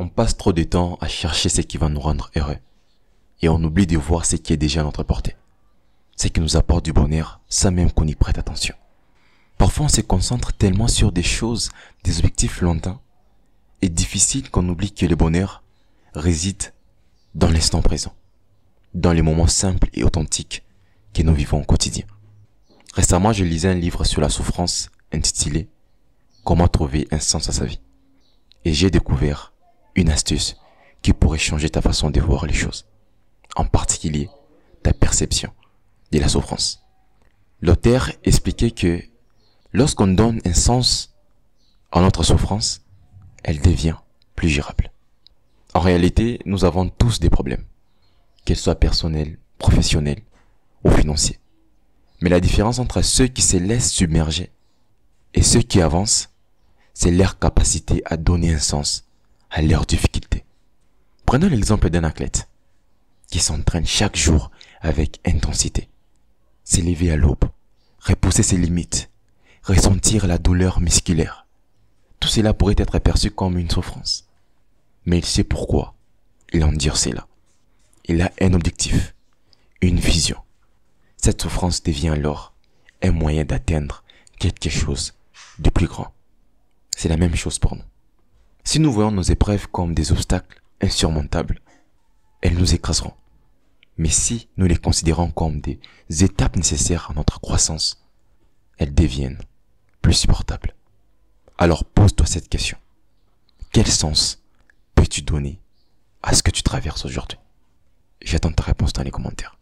On passe trop de temps à chercher ce qui va nous rendre heureux. Et on oublie de voir ce qui est déjà à notre portée. Ce qui nous apporte du bonheur sans même qu'on y prête attention. Parfois on se concentre tellement sur des choses, des objectifs lointains et difficiles qu'on oublie que le bonheur réside dans l'instant présent. Dans les moments simples et authentiques que nous vivons au quotidien. Récemment, je lisais un livre sur la souffrance intitulé « Comment trouver un sens à sa vie ». Et j'ai découvert une astuce qui pourrait changer ta façon de voir les choses. En particulier, ta perception de la souffrance. L'auteur expliquait que lorsqu'on donne un sens à notre souffrance, elle devient plus gérable. En réalité, nous avons tous des problèmes, qu'ils soient personnels, professionnels ou financiers. Mais la différence entre ceux qui se laissent submerger et ceux qui avancent, c'est leur capacité à donner un sens à leurs difficultés. Prenons l'exemple d'un athlète qui s'entraîne chaque jour avec intensité. S'élever à l'aube, repousser ses limites, ressentir la douleur musculaire. Tout cela pourrait être perçu comme une souffrance. Mais il sait pourquoi il endure cela. Il a un objectif, une vision. Cette souffrance devient alors un moyen d'atteindre quelque chose de plus grand. C'est la même chose pour nous. Si nous voyons nos épreuves comme des obstacles insurmontables, elles nous écraseront. Mais si nous les considérons comme des étapes nécessaires à notre croissance, elles deviennent plus supportables. Alors pose-toi cette question. Quel sens peux-tu donner à ce que tu traverses aujourd'hui? J'attends ta réponse dans les commentaires.